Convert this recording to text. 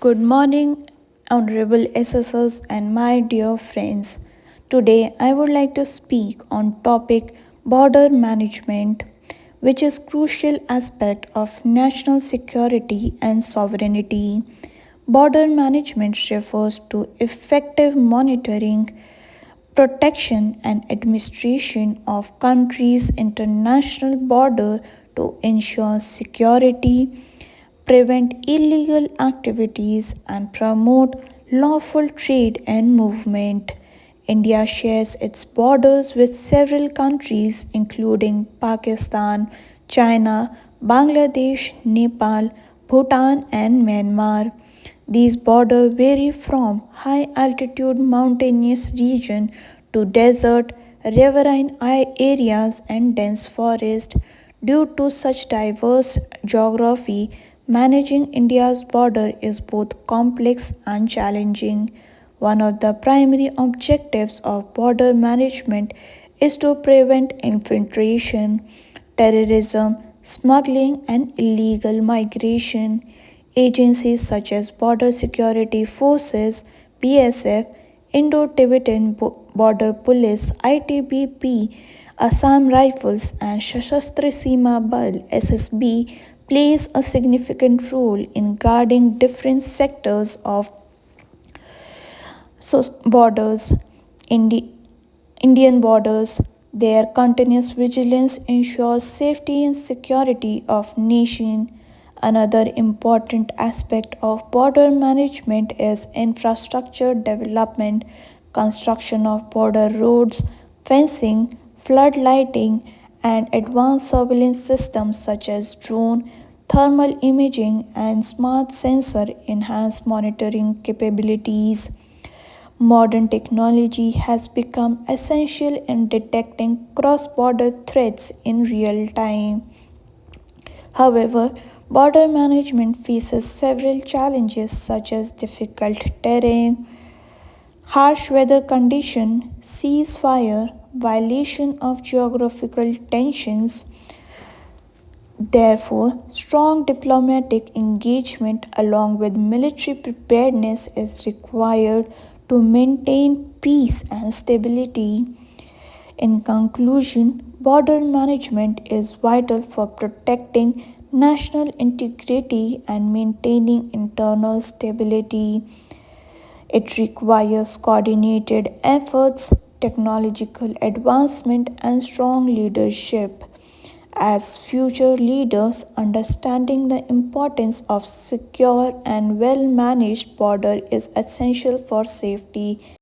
Good morning, Honorable SSS and my dear friends. Today I would like to speak on topic border management, which is crucial aspect of national security and sovereignty. Border management refers to effective monitoring, protection and administration of countries' international border to ensure security, prevent illegal activities, and promote lawful trade and movement. India shares its borders with several countries, including Pakistan, China, Bangladesh, Nepal, Bhutan, and Myanmar. These borders vary from high altitude mountainous region to desert, riverine areas and dense forest. Due to such diverse geography, managing India's border is both complex and challenging. One of the primary objectives of border management is to prevent infiltration, terrorism, smuggling, and illegal migration. Agencies such as Border Security Forces, BSF, Indo Tibetan Border Police, ITBP, Assam Rifles, and Sashastra Seema Bal SSB plays a significant role in guarding different sectors of borders, Indi- Indian borders. Their continuous vigilance ensures safety and security of nation. Another important aspect of border management is infrastructure development, construction of border roads, fencing, flood lighting, and advanced surveillance systems such as drone, thermal imaging, and smart sensor enhance monitoring capabilities. Modern technology has become essential in detecting cross border threats in real time. However, border management faces several challenges such as difficult terrain, harsh weather conditions, ceasefire, violation of geographical tensions. Therefore, strong diplomatic engagement along with military preparedness is required to maintain peace and stability. In conclusion, border management is vital for protecting national integrity and maintaining internal stability. It requires coordinated efforts, technological advancement, and strong leadership. As future leaders, understanding the importance of secure and well managed border is essential for safety